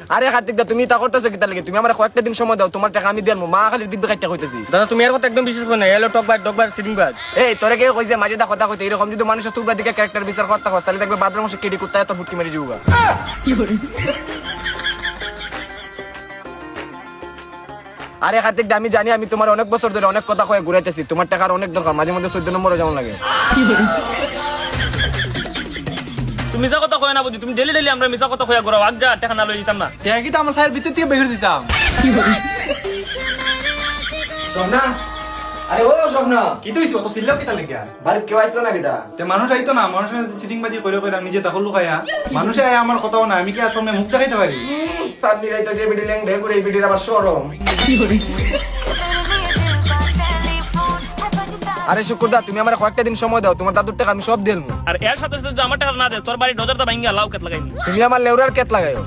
আরে কার্তিক দা তুমি তা করতেছো কি তার লাগে? তুমি আমার কয়েকটা দিন সময় দাও, তোমার টাকা আমি দিয়ে মা খালি দিব্যি কাটটা কইতেছি। দাদা তুমি এর কথা একদম বিশ্বাস করো না, এলো টকবার সিটিং বাজ। এই তোরে কে কইছে মাঝে দা কথা কইতে? এরকম যদি মানুষের তুবরা দিকে ক্যারেক্টার বিচার করতে হয় তাহলে দেখবে বাদরাম সে কেডি কুত্তা এত ফুটকি মেরে যাবো। আরে কার্তিক দা আমি জানি আমি তোমার অনেক বছর ধরে অনেক কথা কয়ে ঘুরাইতেছি, তোমার টাকার অনেক দরকার, মাঝে মধ্যে 14 নম্বরে যেমন লাগে। তুমি মিছা কথা কয় না বুঝি, তুমি ডেলি আমরা মিছা কথা কয়া ঘুরাও, আজ যা টাকা না লই দিতাম না। টাকা কি তো আমার সাহের ভিতর থেকে বের দিতাম। স্বপ্না, আরে ও স্বপ্না, কি তো হইছে অত সিল্লাও কি তার লাগিয়া? বাড়িতে কেউ আসলো না কিটা? তে মানুষ আইতো না, মানুষের চিটিং বাজি করে করে আমি নিজে তাকল লুকাইয়া মানুষে আয় আমার কথাও না, আমি কি আর সামনে মুখ দেখাইতে পারি? সাদনি রাইতো যে বিডি ল্যাং ঢে করে এই বিডির আবার শরম। আরে শুকুরদা তুমি আমার কয়েকটা দিন সময় দাও, তোমার দাদুর টাকা আমি সব দিলমু। আর এর সাথে সাথে যদি আমার টাকা না দে তোর বাড়ি ডজারটা ভাঙ্গা লাউ কেত লাগাইনি। তুমি আমার লেউরার কেত লাগাইও।